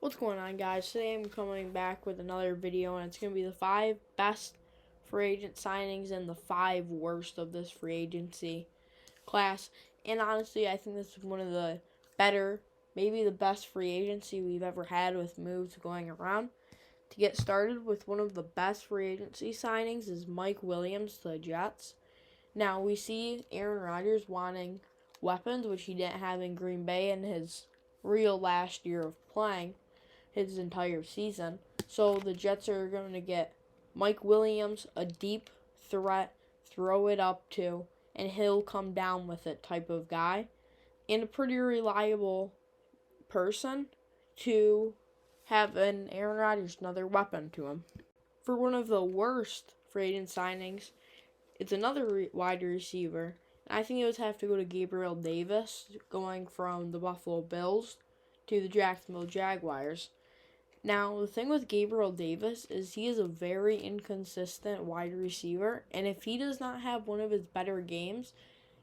What's going on, guys? Today I'm coming back with another video, and it's going to be the 5 best free agent signings and the 5 worst of this free agency class. And honestly, I think this is one of the better, maybe the best free agency we've ever had with moves going around. To get started with one of the best free agency signings is Mike Williams to the Jets. Now, we see Aaron Rodgers wanting weapons, which he didn't have in Green Bay in his real last year of playing his entire season. So the Jets are going to get Mike Williams, a deep threat, throw it up to, and he'll come down with it type of guy, and a pretty reliable person to have an Aaron Rodgers, another weapon to him. For one of the worst free agent signings, it's another wide receiver. I think it would have to go to Gabriel Davis, going from the Buffalo Bills to the Jacksonville Jaguars. Now, the thing with Gabriel Davis is he is a very inconsistent wide receiver, and if he does not have one of his better games,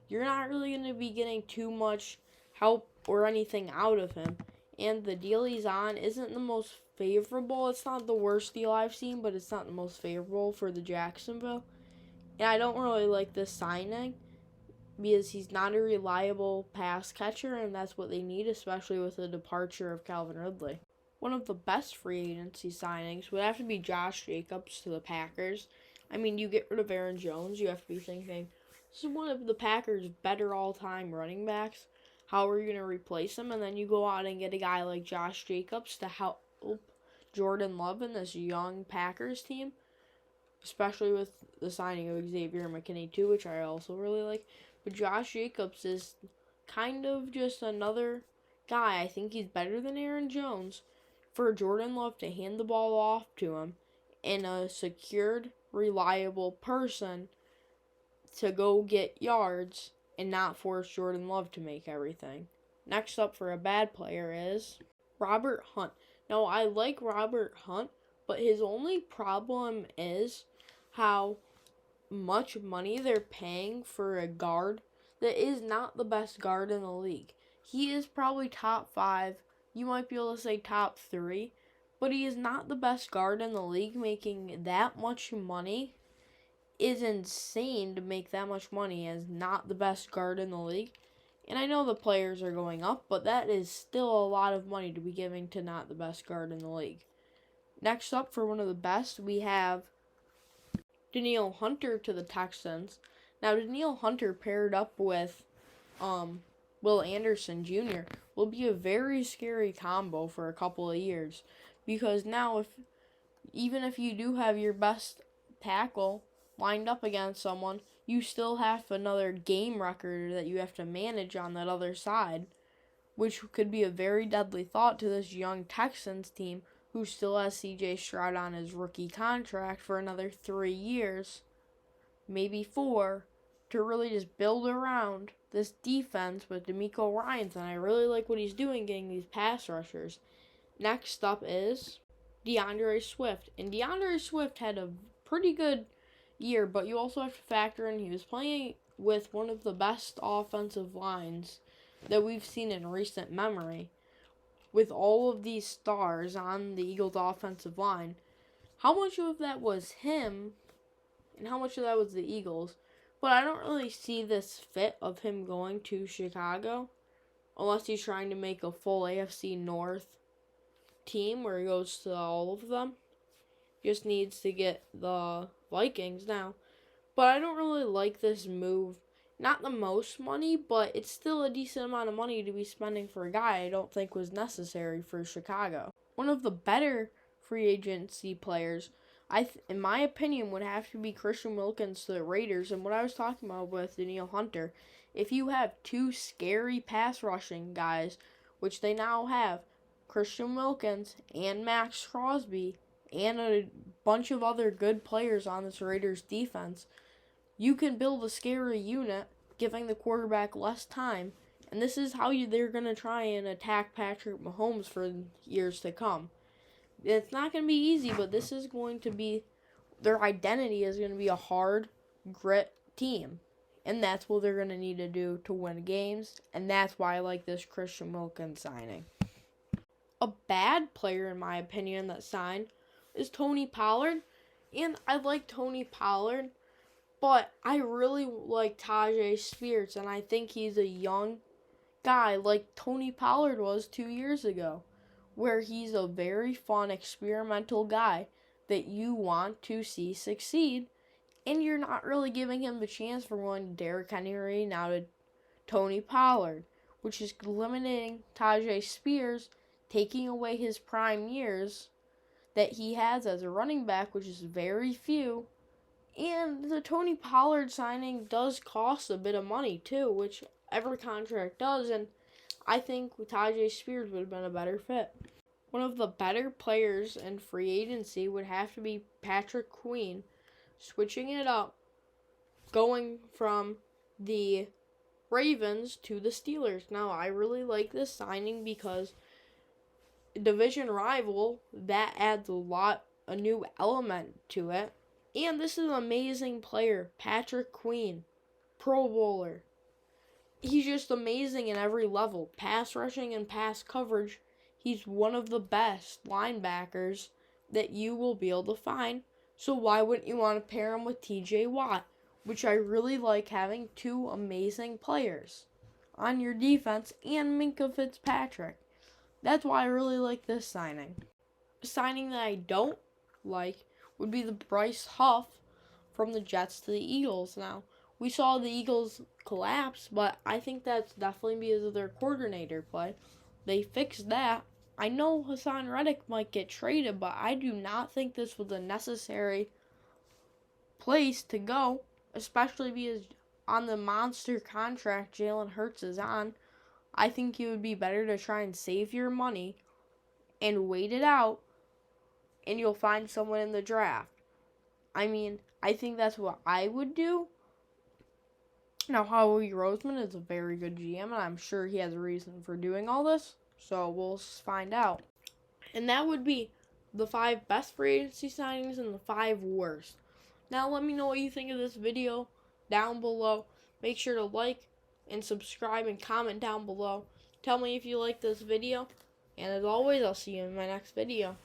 you're not really going to be getting too much help or anything out of him. And the deal he's on isn't the most favorable. It's not the worst deal I've seen, but it's not the most favorable for the Jacksonville. And I don't really like this signing because he's not a reliable pass catcher, and that's what they need, especially with the departure of Calvin Ridley. One of the best free agency signings would have to be Josh Jacobs to the Packers. I mean, you get rid of Aaron Jones, you have to be thinking, this is one of the Packers' better all-time running backs. How are you going to replace him? And then you go out and get a guy like Josh Jacobs to help Jordan Love in this young Packers team, especially with the signing of Xavier McKinney too, which I also really like. But Josh Jacobs is kind of just another guy. I think he's better than Aaron Jones for Jordan Love to hand the ball off to him and a secured, reliable person to go get yards and not force Jordan Love to make everything. Next up for a bad player is Robert Hunt. Now, I like Robert Hunt, but his only problem is how much money they're paying for a guard that is not the best guard in the league. He is probably top 5. You might be able to say top 3, but he is not the best guard in the league. Making that much money is insane to make that much money as not the best guard in the league. And I know the players are going up, but that is still a lot of money to be giving to not the best guard in the league. Next up, for one of the best, we have Denal Hunter to the Texans. Now, Denal Hunter paired up with Will Anderson Jr. will be a very scary combo for a couple of years, because now even if you do have your best tackle lined up against someone, you still have another game record that you have to manage on that other side, which could be a very deadly thought to this young Texans team who still has C.J. Stroud on his rookie contract for another 3 years, maybe 4, to really just build around this defense with DeMeco Ryans, and I really like what he's doing getting these pass rushers. Next up is DeAndre Swift, and DeAndre Swift had a pretty good year, but you also have to factor in he was playing with one of the best offensive lines that we've seen in recent memory, with all of these stars on the Eagles' offensive line. How much of that was him, and how much of that was the Eagles? But I don't really see this fit of him going to Chicago, unless he's trying to make a full AFC North team where he goes to all of them. Just needs to get the Vikings now. But I don't really like this move. Not the most money, but it's still a decent amount of money to be spending for a guy I don't think was necessary for Chicago. One of the better free agency players, in my opinion, would have to be Christian Wilkins to the Raiders. And what I was talking about with Denal Hunter, if you have 2 scary pass rushing guys, which they now have, Christian Wilkins and Max Crosby, and a bunch of other good players on this Raiders defense, you can build a scary unit, giving the quarterback less time. And this is how they're going to try and attack Patrick Mahomes for years to come. It's not going to be easy, but this is going to be, their identity is going to be a hard, grit team. And that's what they're going to need to do to win games. And that's why I like this Christian Wilkins signing. a bad player, in my opinion, that signed is Tony Pollard. And I like Tony Pollard, but I really like Tajay Spears, and I think he's a young guy like Tony Pollard was 2 years ago, where he's a very fun, experimental guy that you want to see succeed, and you're not really giving him the chance from going Derrick Henry now to Tony Pollard, which is limiting Tajay Spears, taking away his prime years that he has as a running back, which is very few. And the Tony Pollard signing does cost a bit of money too, which every contract does, and I think Tajay Spears would have been a better fit. One of the better players in free agency would have to be Patrick Queen, switching it up, going from the Ravens to the Steelers. Now, I really like this signing because division rival, that adds a new element to it. And this is an amazing player, Patrick Queen, Pro Bowler. He's just amazing in every level. Pass rushing and pass coverage, he's one of the best linebackers that you will be able to find. So why wouldn't you want to pair him with TJ Watt, which I really like having two amazing players on your defense, and Minkah Fitzpatrick. That's why I really like this signing. A signing that I don't like would be the Bryce Huff from the Jets to the Eagles. Now, we saw the Eagles collapse, but I think that's definitely because of their coordinator play. They fixed that. I know Hassan Reddick might get traded, but I do not think this was a necessary place to go, especially because on the monster contract Jalen Hurts is on. I think it would be better to try and save your money and wait it out, and you'll find someone in the draft. I mean, I think that's what I would do. Now, Howie Roseman is a very good GM, and I'm sure he has a reason for doing all this, so we'll find out. And that would be the 5 best free agency signings and the 5 worst. Now, let me know what you think of this video down below. Make sure to like and subscribe and comment down below. Tell me if you like this video, and as always, I'll see you in my next video.